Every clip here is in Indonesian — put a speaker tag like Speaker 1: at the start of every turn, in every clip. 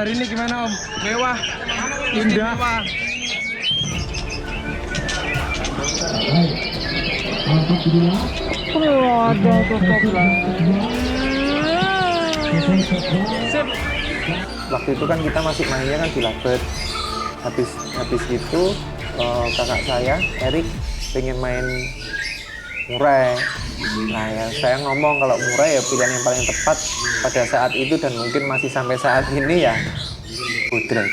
Speaker 1: hari ini gimana Om? Mewah,
Speaker 2: Indah.
Speaker 1: mewah.
Speaker 2: Ada cocok.
Speaker 1: Sip.
Speaker 3: Waktu itu kan kita masih mainnya kan di Labet. Habis itu kakak saya Erik pengen main murai. Nah ya saya ngomong kalau murai ya pilihan yang paling tepat pada saat itu dan mungkin masih sampai saat ini ya Budrek.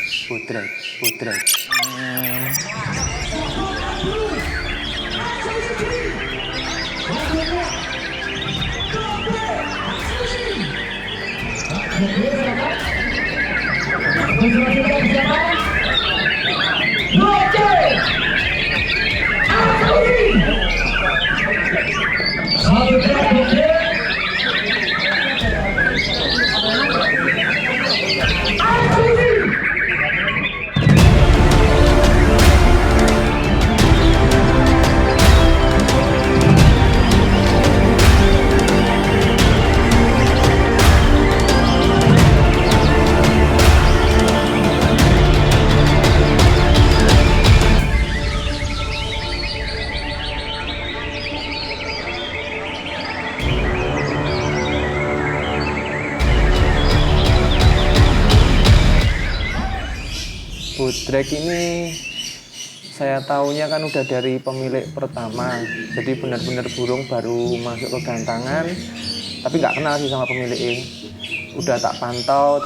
Speaker 3: Budrek ini saya tahunya kan udah dari pemilik pertama, jadi benar-benar burung baru masuk ke gantangan, tapi nggak kenal sih sama pemiliknya. Udah tak pantau,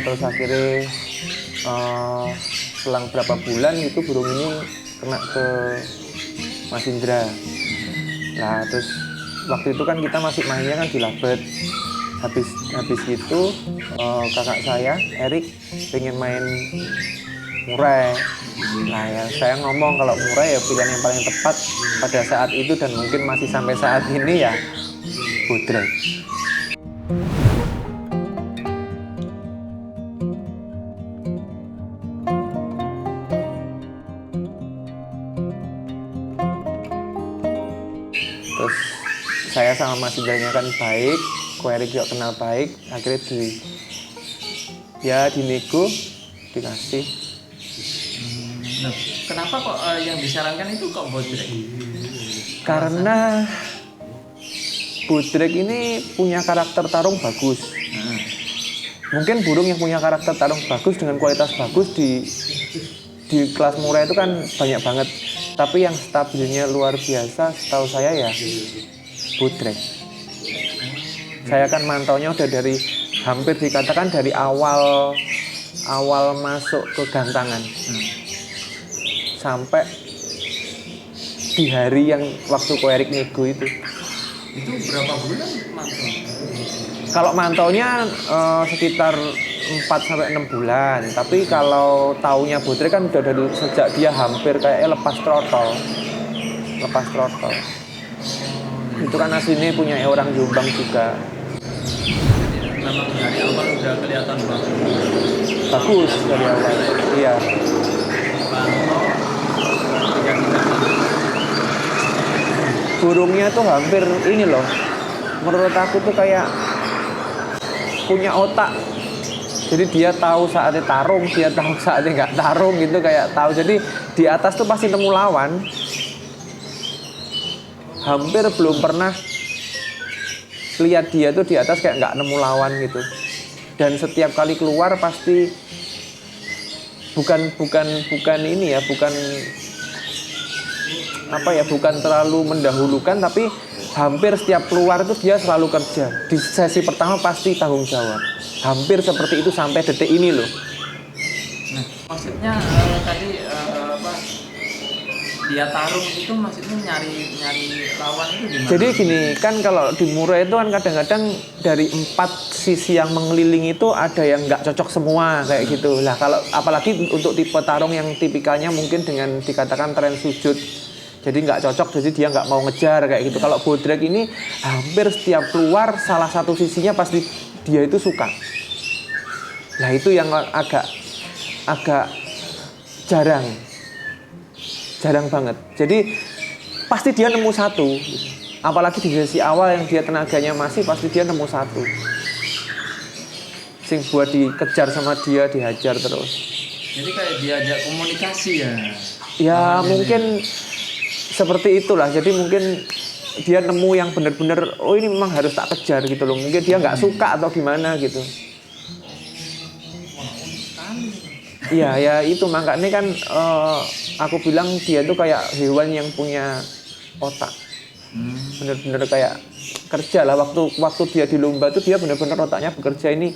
Speaker 3: terus akhirnya selang berapa bulan itu burung ini kena ke Mas Indra. Nah terus waktu itu kan kita masih mainnya kan di Labet. Habis itu kakak saya Erik pengen main murai. Nah ya saya ngomong kalau murai ya pilihan yang paling tepat pada saat itu dan mungkin masih sampai saat ini ya Budrek. Terus saya sama Mas Indranya kan baik, Erik juga kenal baik, akhirnya dinego, dikasih.
Speaker 4: Nah, kenapa kok yang disarankan itu kok Budrek?
Speaker 3: Karena Budrek ini punya karakter tarung bagus. Mungkin burung yang punya karakter tarung bagus dengan kualitas bagus di kelas murai itu kan banyak banget. Tapi yang stabilnya luar biasa setahu saya ya Budrek. Saya kan mantaunya udah dari hampir dikatakan dari awal masuk ke gantangan. Sampai di hari yang waktu Erik nego itu.
Speaker 4: Itu berapa bulan mantau?
Speaker 3: Kalau mantaunya sekitar 4-6 bulan. Tapi kalau taunya Budrek kan udah dari sejak dia hampir kayak lepas trotol. Itu kan aslinya punya orang Jombang juga.
Speaker 4: Memang dari awal udah kelihatan
Speaker 3: Bagus dari awal. Iya. Burungnya tuh hampir ini loh, menurut aku tuh kayak punya otak. Jadi dia tahu saatnya tarung, dia tahu saatnya nggak tarung gitu, kayak tahu. Jadi di atas tuh pasti temu lawan. Hampir belum pernah lihat dia tuh di atas kayak nggak nemu lawan gitu. Dan setiap kali keluar pasti bukan ini ya, bukan terlalu mendahulukan, tapi hampir setiap keluar itu dia selalu kerja. Di sesi pertama pasti tanggung jawab. Hampir seperti itu sampai detik ini loh.
Speaker 4: Nah, maksudnya tadi dia tarung itu maksudnya nyari lawan itu gimana?
Speaker 3: Jadi gini, kan kalau di murai itu kan kadang-kadang dari 4 sisi yang mengelilingi itu ada yang nggak cocok semua kayak gitu. Lah kalau apalagi untuk tipe tarung yang tipikalnya mungkin dengan dikatakan tren sujud. Jadi nggak cocok, jadi dia nggak mau ngejar kayak gitu. Kalau Budrek ini hampir setiap keluar salah satu sisinya pasti dia itu suka. Nah itu yang agak jarang banget. Jadi pasti dia nemu satu. Apalagi di sesi awal yang dia tenaganya masih, pasti dia nemu satu. sing buat dikejar sama dia, dihajar terus.
Speaker 4: Jadi kayak diajak komunikasi ya.
Speaker 3: Ya mungkin seperti itulah. Jadi mungkin dia nemu yang benar-benar, oh ini memang harus tak kejar gitu loh. Mungkin dia nggak suka atau gimana gitu. Iya ya itu makanya kan aku bilang dia tuh kayak hewan yang punya otak. Bener-bener kayak kerja lah, waktu dia di lomba tuh dia bener-bener otaknya bekerja. Ini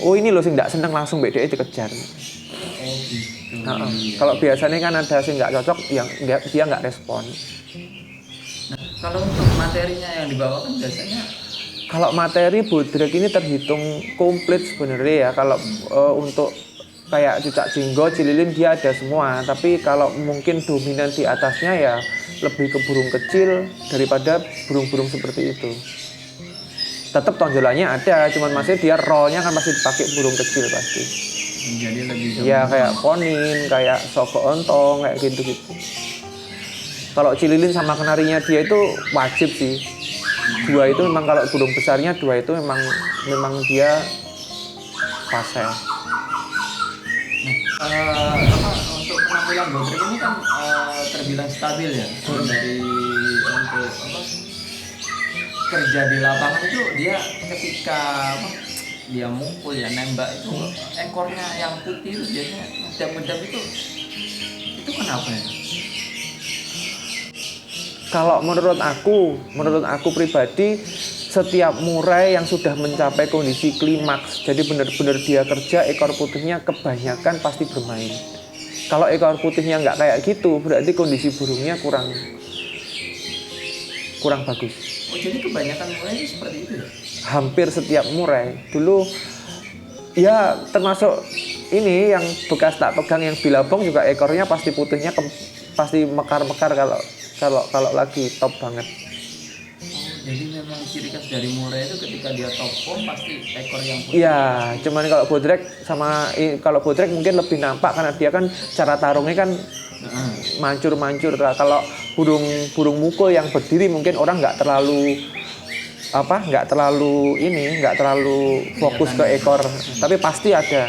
Speaker 3: oh ini loh sih nggak seneng langsung BDE dikejar. Kalau biasanya kan ada sih nggak cocok yang dia nggak respon.
Speaker 4: Nah, kalau untuk materinya yang dibawa kan biasanya
Speaker 3: kalau materi bodrek ini terhitung komplit sebenarnya ya. Kalau untuk kayak cucak jinggo, cililin dia ada semua. Tapi kalau mungkin dominan di atasnya ya lebih ke burung kecil daripada burung-burung seperti itu. Tetap tonjolannya ada, cuman masih dia rollnya kan masih dipakai burung kecil pasti.
Speaker 4: jadi lebih
Speaker 3: Ya kayak ponin, kayak soko ontong, kayak gitu-gitu. Kalau cililin sama kenarinya dia itu wajib sih. Dua itu memang kalau burung besarnya dua itu memang dia pasel.
Speaker 4: Untuk penampilan bodrek ini kan terbilang stabil ya. Dari untuk kerja di lapangan itu dia ketika dia mukul ya nembak itu ekornya yang putih itu biasanya medap-medap itu kenapa ya?
Speaker 3: Kalau menurut aku pribadi, setiap murai yang sudah mencapai kondisi klimaks, jadi benar-benar dia kerja, ekor putihnya kebanyakan pasti bermain. Kalau ekor putihnya nggak kayak gitu, berarti kondisi burungnya kurang bagus.
Speaker 4: Oh jadi kebanyakan murai itu seperti itu ya?
Speaker 3: Hampir setiap murai. Dulu ya termasuk ini yang bekas tak pegang yang bilabong juga ekornya pasti putihnya pasti mekar-mekar kalau lagi top banget.
Speaker 4: Jadi memang ciri khas dari murai itu ketika dia top form pasti ekor yang putih.
Speaker 3: Iya, cuman kalau bodrek mungkin lebih nampak karena dia kan cara tarungnya kan mancur-mancur. Kalau burung mukul yang berdiri mungkin orang nggak terlalu fokus ke ekor, tapi pasti ada.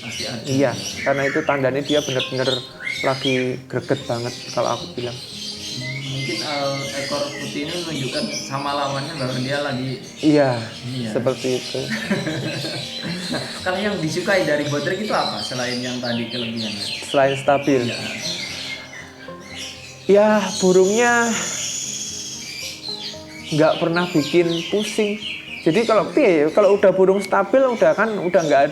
Speaker 4: Pasti ada.
Speaker 3: Iya, karena itu tandanya dia benar-benar lagi greget banget kalau aku bilang.
Speaker 4: Mungkin ekor putih ini menunjukkan sama lawannya bahwa dia lagi.
Speaker 3: Iya. Seperti itu.
Speaker 4: Nah, kalau yang disukai dari bodrek itu apa selain yang tadi kelebihannya?
Speaker 3: Selain stabil. Ya, burungnya nggak pernah bikin pusing. Jadi kalau udah burung stabil udah nggak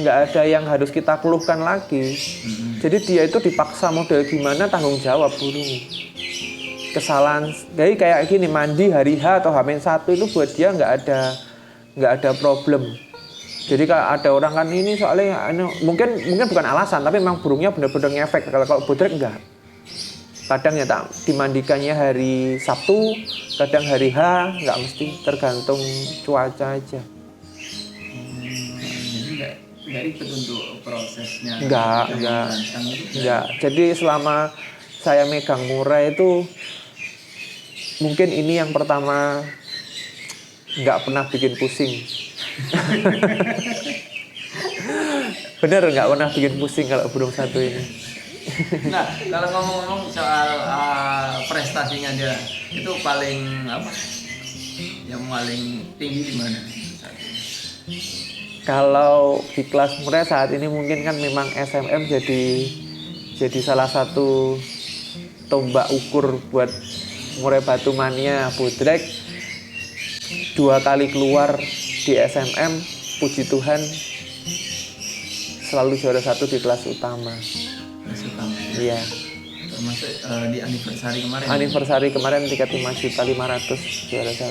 Speaker 3: ada yang harus kita keluhkan lagi. Jadi dia itu dipaksa model gimana tanggung jawab burung. Kesalahan jadi kayak gini, mandi hari H atau H-1 itu buat dia nggak ada problem. Jadi kalau ada orang kan ini soalnya mungkin bukan alasan, tapi memang burungnya benar-benar ngefek. Kalau bodrek enggak. Kadang ya tak dimandikannya hari Sabtu, kadang hari H, nggak mesti, tergantung cuaca aja.
Speaker 4: Jadi nggak ribet untuk prosesnya.
Speaker 3: Enggak. Jadi selama saya megang murai itu mungkin ini yang pertama nggak pernah bikin pusing. Bener nggak pernah bikin pusing kalau burung satu ini.
Speaker 4: Nah, kalau ngomong-ngomong soal prestasinya dia itu paling yang paling tinggi di mana?
Speaker 3: Kalau di kelas murai saat ini mungkin kan memang SMM jadi salah satu tombak ukur buat murai batu mania bodrek. 2 kali keluar di SMM, puji Tuhan selalu juara 1 di kelas utama. Iya.
Speaker 4: Termasuk di anniversary kemarin.
Speaker 3: Anniversary kemarin tiket 5.500.000 juara 1.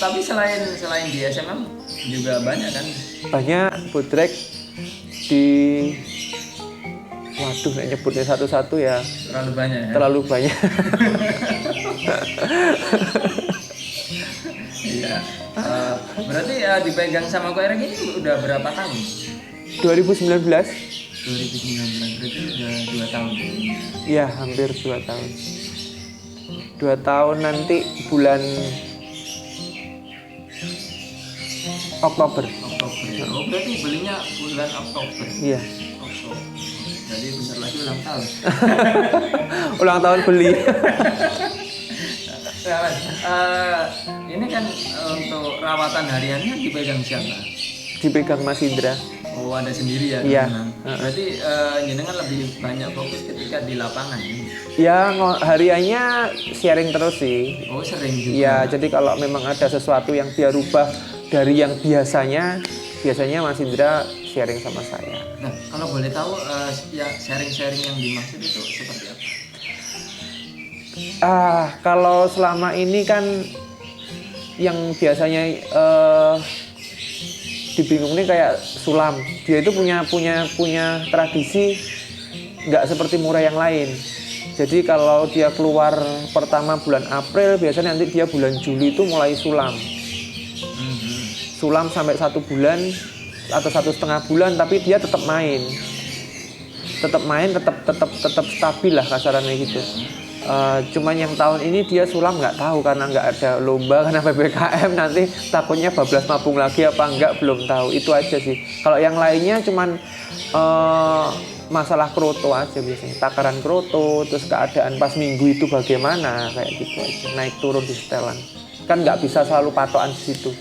Speaker 4: Tapi selain di SMM juga banyak kan?
Speaker 3: Banyak bodrek di waduh nek nyebutnya satu-satu ya
Speaker 4: Terlalu banyak ya?
Speaker 3: terlalu banyak.
Speaker 4: Iya. Berarti dipegang sama Ko Erek ini udah berapa tahun?
Speaker 3: 2019.
Speaker 4: 2019, berarti udah 2 tahun.
Speaker 3: Iya, hampir 2 tahun. 2 tahun nanti bulan Oktober.
Speaker 4: Oktober ya. Oh berarti belinya bulan Oktober.
Speaker 3: Iya.
Speaker 4: Oktober. Jadi bentar lagi ulang tahun.
Speaker 3: Ulang tahun beli.
Speaker 4: Nah, Mas, ini kan untuk rawatan hariannya dipegang siapa?
Speaker 3: Dipegang Mas Indra.
Speaker 4: Oh ada sendiri ya?
Speaker 3: Iya.
Speaker 4: Berarti jenengan lebih banyak fokus ketika di lapangan.
Speaker 3: Ya hariannya sharing terus sih.
Speaker 4: Oh sering juga.
Speaker 3: Iya, jadi kalau memang ada sesuatu yang dia rubah dari yang biasanya Mas Indra sharing sama saya.
Speaker 4: Nah kalau boleh tahu ya sharing-sharing yang dimaksud itu seperti apa?
Speaker 3: Kalau selama ini kan yang biasanya dibingungin kayak sulam. Dia itu punya tradisi nggak seperti murai yang lain. Jadi kalau dia keluar pertama bulan April, biasanya nanti dia bulan Juli itu mulai sulam. Sulam sampai 1 bulan atau 1,5 bulan, tapi dia tetap main, tetap stabil lah kasarannya gitu. Cuman yang tahun ini dia sulam nggak tahu karena nggak ada lomba, karena PPKM, nanti takutnya bablas mabung lagi apa enggak belum tahu. Itu aja sih. Kalau yang lainnya cuman masalah kroto aja biasanya, takaran kroto, terus keadaan pas minggu itu bagaimana, kayak gitu aja, naik turun di setelan. Kan nggak bisa selalu patokan di situ.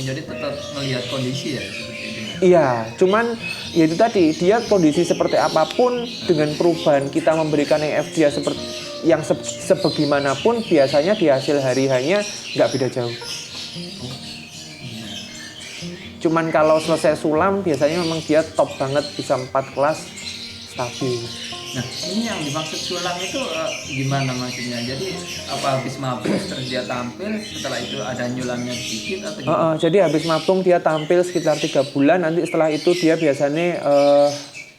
Speaker 4: Jadi tetap melihat kondisi ya seperti itu.
Speaker 3: Iya, cuman ya itu tadi, dia kondisi seperti apapun dengan perubahan kita memberikan EF dia seperti yang sebagaimanapun, biasanya di hasil hari hanya nggak beda jauh. Cuman kalau selesai sulam biasanya memang dia top banget, bisa 4 kelas stabil.
Speaker 4: Nah ini yang dimaksud sulam itu gimana maksudnya? Jadi apa habis mabuk terus dia tampil, setelah itu ada nyulamnya sedikit atau gimana?
Speaker 3: Jadi habis mabung dia tampil sekitar 3 bulan, nanti setelah itu dia biasanya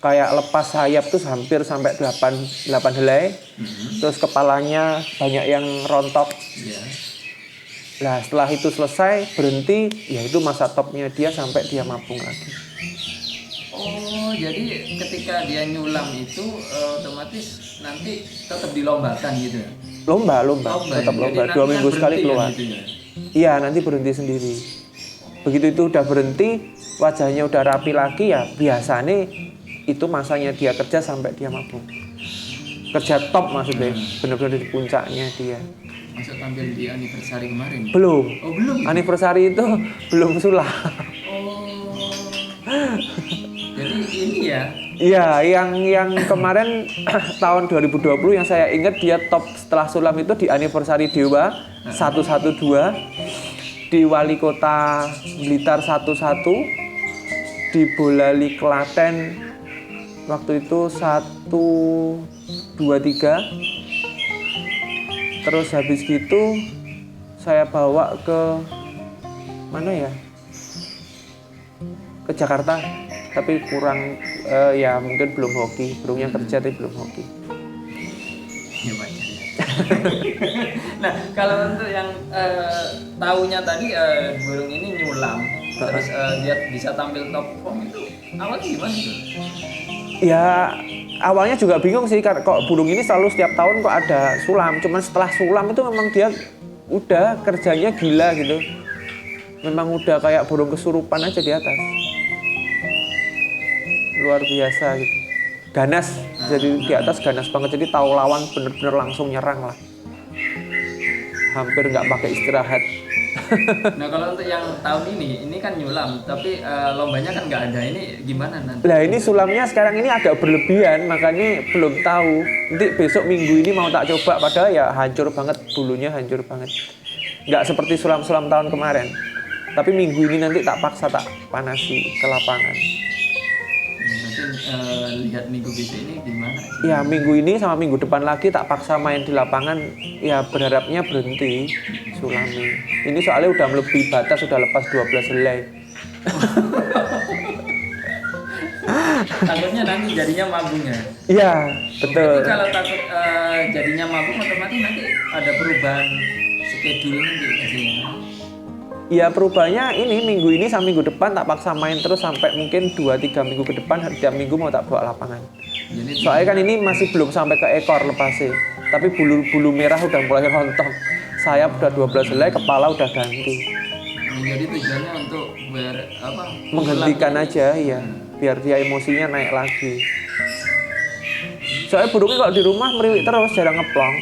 Speaker 3: kayak lepas sayap tuh hampir sampai 8 helai. Terus kepalanya banyak yang rontok. Nah setelah itu selesai berhenti, ya itu masa topnya dia sampai dia mabung lagi.
Speaker 4: Oh jadi ketika dia nyulam itu otomatis nanti tetap dilombakan gitu ya?
Speaker 3: Lomba tetap
Speaker 4: ya?
Speaker 3: lomba,
Speaker 4: Jadi
Speaker 3: 2 minggu sekali keluar.
Speaker 4: Gitu ya?
Speaker 3: Iya, nanti berhenti sendiri. Begitu itu udah berhenti, wajahnya udah rapi lagi, ya biasanya itu masanya dia kerja sampai dia mabung. Kerja top maksudnya, benar-benar di puncaknya dia.
Speaker 4: Masuk tampil di anniversary kemarin?
Speaker 3: Belum.
Speaker 4: Oh belum?
Speaker 3: Anniversary itu belum sulam.
Speaker 4: Jadi ini ya?
Speaker 3: Iya, yang kemarin tahun 2020 yang saya ingat dia top setelah sulam itu di anniversary Dewa 112, di Wali Kota Blitar 11, di Bolali Klaten waktu itu 1, 2, 3. Terus habis gitu saya bawa ke mana ya? Ke Jakarta, tapi kurang ya mungkin belum hoki, burungnya kerja tapi belum hoki.
Speaker 4: Ya wajar. Nah kalau untuk yang tahunya tadi burung ini nyulam, terus dia bisa tampil top form itu awalnya gimana tuh?
Speaker 3: Ya awalnya juga bingung sih, kok burung ini selalu setiap tahun kok ada sulam. Cuman setelah sulam itu memang dia udah kerjanya gila gitu. Memang udah kayak burung kesurupan aja di atas. Luar biasa gitu. Ganas, jadi di atas ganas banget. Jadi tahu lawan bener-bener langsung nyerang lah. Hampir nggak pakai istirahat.
Speaker 4: Nah kalau untuk yang tahun ini kan nyulam, tapi lombanya kan nggak ada. Ini gimana nanti?
Speaker 3: Lah ini sulamnya sekarang ini agak berlebihan, makanya belum tahu. Nanti besok minggu ini mau tak coba, padahal ya hancur banget, bulunya hancur banget. Nggak seperti sulam-sulam tahun kemarin. Tapi minggu ini nanti tak paksa, tak panasi ke lapangan.
Speaker 4: Nanti lihat minggu besok ini gimana?
Speaker 3: Ya minggu ini sama minggu depan lagi tak paksa main di lapangan. Ya berharapnya berhenti sulami. Ini soalnya udah melebihi batas, sudah lepas 12 helai.
Speaker 4: Takutnya nanti jadinya mabungnya.
Speaker 3: Iya, betul.
Speaker 4: Jadi kalau takut jadinya mabung, otomatis nanti ada perubahan schedule nanti hasilnya.
Speaker 3: Ya perubahannya ini minggu ini sama minggu depan tak paksa main terus sampai mungkin 2-3 minggu ke depan, tiap minggu mau tak bawa lapangan.
Speaker 4: Jadi
Speaker 3: Soalnya kan ini masih belum sampai ke ekor lepasnya. Tapi bulu merah udah mulai rontok. Sayap udah 12 helai, kepala udah ganti.
Speaker 4: Jadi tujuannya untuk
Speaker 3: Menghentikan aja, iya. Biar dia emosinya naik lagi. Soalnya burungnya kalau di rumah meriwik terus, jarang ngeplong.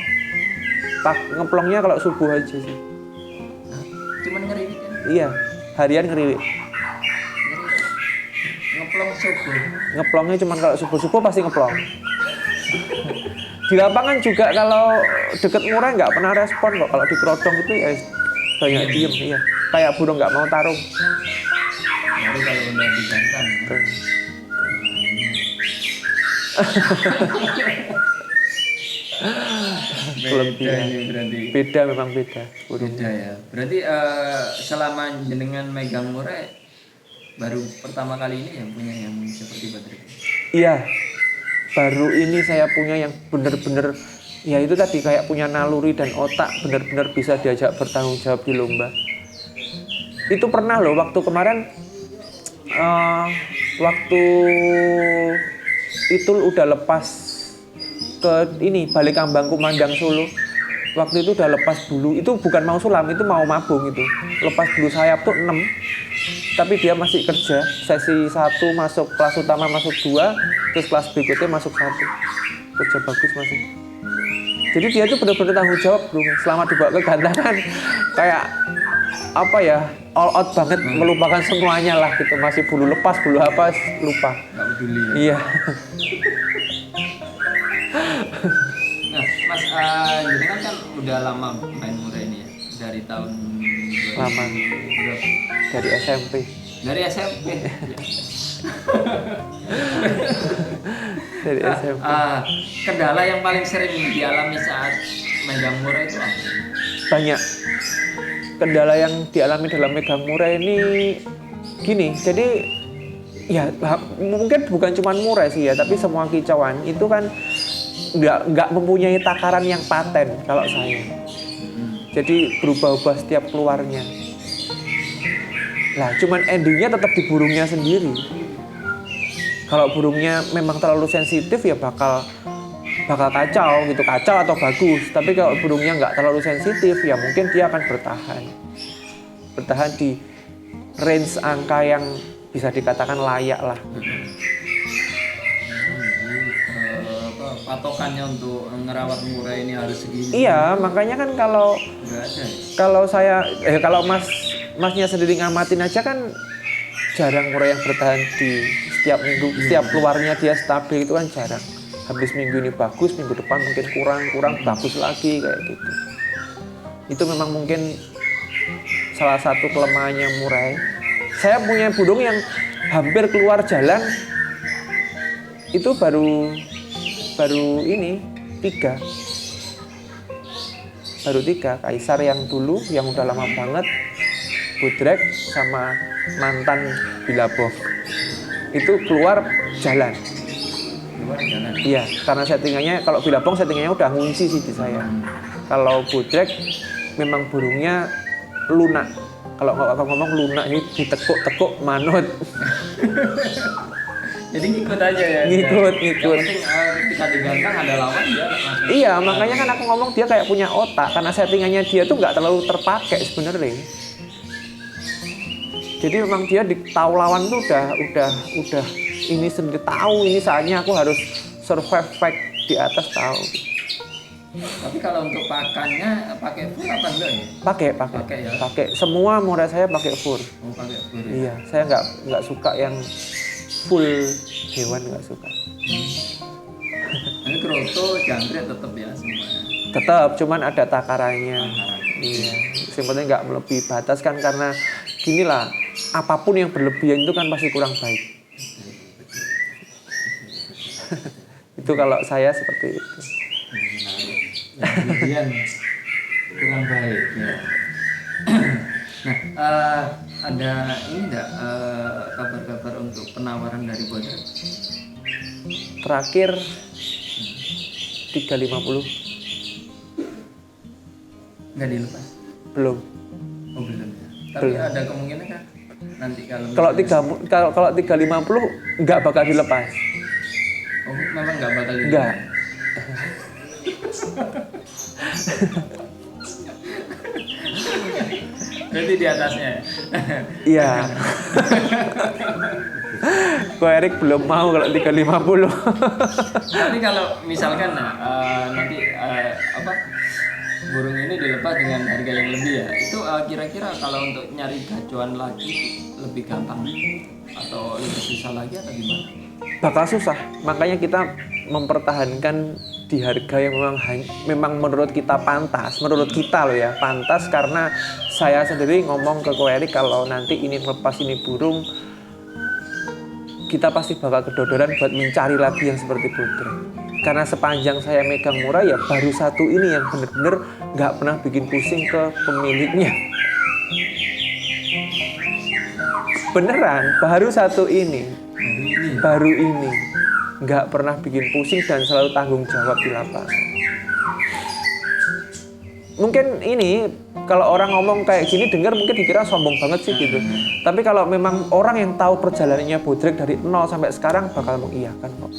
Speaker 3: Ngeplongnya kalau subuh aja sih.
Speaker 4: Cuman ngeriwik kan?
Speaker 3: Iya, harian ngeriwik.
Speaker 4: Ngeplong subuh.
Speaker 3: Ngeplongnya cuma kalau subuh-subuh pasti ngeplong. Di lapangan juga kalau deket murai nggak pernah respon kok. Kalau di kerodong itu ya banyak diem, iya. Kayak burung nggak mau tarung.
Speaker 4: Baru kalau udah dijantan. Beda ini berarti.
Speaker 3: Beda memang beda.
Speaker 4: Beda ya. Berarti selama jenengan megang murai baru pertama kali ini yang punya yang seperti Badrek.
Speaker 3: Iya. Baru ini saya punya yang bener-bener ya itu tadi kayak punya naluri dan otak bener-bener bisa diajak bertanggung jawab di lomba. Itu pernah loh waktu kemarin waktu itu udah lepas ke ini balik Kambang Kumandang Solo. Waktu itu udah lepas bulu, itu bukan mau sulam, itu mau mabung itu. Lepas bulu sayap tuh 6. Tapi dia masih kerja. Sesi 1 masuk kelas utama masuk 2, terus kelas berikutnya masuk 1. Kerja bagus masih. Jadi dia tuh benar-benar tanggung jawab, bro. Selama dibawa ke gantangan kayak apa ya, all out banget, melupakan semuanya lah gitu. Masih bulu lepas, bulu apa lupa.
Speaker 4: Nggak peduli ya?
Speaker 3: Iya.
Speaker 4: Nah, Mas, jenengan kan udah lama main murai ini ya? Dari tahun
Speaker 3: Lama.
Speaker 4: berapa?
Speaker 3: Dari SMP.
Speaker 4: Dari SMP.
Speaker 3: Dari SMP.
Speaker 4: Kendala yang paling sering dialami saat megang murai itu apa?
Speaker 3: Banyak. Kendala yang dialami dalam megang murai ini gini, jadi ya mungkin bukan cuma murai sih ya, tapi semua kicauan itu kan nggak mempunyai takaran yang paten kalau saya. Jadi berubah-ubah setiap keluarnya. Lah, cuman endingnya tetap di burungnya sendiri. Kalau burungnya memang terlalu sensitif ya bakal kacau gitu, kacau atau bagus. Tapi kalau burungnya nggak terlalu sensitif ya mungkin dia akan bertahan di range angka yang bisa dikatakan layak lah.
Speaker 4: Patokannya untuk ngerawat murai ini harus segini.
Speaker 3: Iya, makanya kan kalau
Speaker 4: Nggak ada ya?
Speaker 3: kalau saya kalau masnya sendiri ngamatin aja kan jarang murai yang bertahan di setiap minggu, setiap keluarnya dia stabil itu kan jarang. Habis minggu ini bagus, minggu depan mungkin kurang bagus lagi kayak gitu. Itu memang mungkin salah satu kelemahannya murai. Saya punya burung yang hampir keluar jalan itu baru ini 3. Baru 3, Kaisar yang dulu yang udah lama banget, Budrek sama mantan Bilabong. Itu keluar jalan.
Speaker 4: Keluar jalan.
Speaker 3: Iya, karena settingannya kalau Bilabong settingannya udah ngunci sih di saya. Kalau Budrek memang burungnya lunak. Kalau ngomong lunak ini ditekuk-tekuk manut.
Speaker 4: Jadi ngikut aja ya.
Speaker 3: Ngikut.
Speaker 4: Yang penting ketika digantang ada lawan dia langsung.
Speaker 3: Iya, makanya kan aku ngomong dia kayak punya otak karena settingannya dia tuh nggak terlalu terpakai sebenarnya. Jadi memang dia tahu lawan tuh udah ini sendiri tahu ini saatnya aku harus survive fight di atas tahu.
Speaker 4: Tapi kalau untuk pakannya pakai fur apa enggak ya? Pakai ya.
Speaker 3: Pakai. Semua murai saya pakai fur.
Speaker 4: Oh, pakai fur. Ya?
Speaker 3: Iya, saya nggak suka yang full hewan, nggak suka.
Speaker 4: Ini kroto, jangkrik tetap ya semuanya.
Speaker 3: Tetap, cuman ada takarannya.
Speaker 4: Takaran.
Speaker 3: Iya, yang penting nggak melebihi batas kan karena gini lah, apapun yang berlebihan itu kan pasti kurang baik. Itu kalau saya seperti itu.
Speaker 4: Berlebihan kurang baik ya. Nah, ada ini enggak kabar-kabar untuk penawaran dari Bodrek?
Speaker 3: Terakhir 350
Speaker 4: Nggak dilepas?
Speaker 3: belum.
Speaker 4: Oh belum ya. Tapi
Speaker 3: Belum.
Speaker 4: ada kemungkinan kan nanti
Speaker 3: Kalau 350 nggak bakal dilepas.
Speaker 4: Oh memang nggak bakal dilepas?
Speaker 3: Nggak.
Speaker 4: Berarti di atasnya.
Speaker 3: Iya. Ko Erik belum mau kalau 350.
Speaker 4: Tapi kalau misalkan nanti apa burung ini dilepas dengan harga yang lebih ya, itu kira-kira kalau untuk nyari gacuan lagi lebih gampang atau lebih susah lagi atau gimana?
Speaker 3: Bakal susah, makanya kita mempertahankan di harga yang memang menurut kita pantas, menurut kita loh ya, pantas karena saya sendiri ngomong ke Ko Erik kalau nanti ini lepas ini burung, kita pasti bakal kedodoran buat mencari lagi yang seperti bodrek. Karena sepanjang saya megang murah ya baru satu ini yang bener-bener nggak pernah bikin pusing ke pemiliknya. Beneran, baru satu ini. Baru ini. Nggak pernah bikin pusing dan selalu tanggung jawab di lapangan. Mungkin ini kalau orang ngomong kayak gini dengar mungkin dikira sombong banget sih gitu. Tapi kalau memang orang yang tahu perjalanannya bodrek dari nol sampai sekarang bakal mengiyakan kok.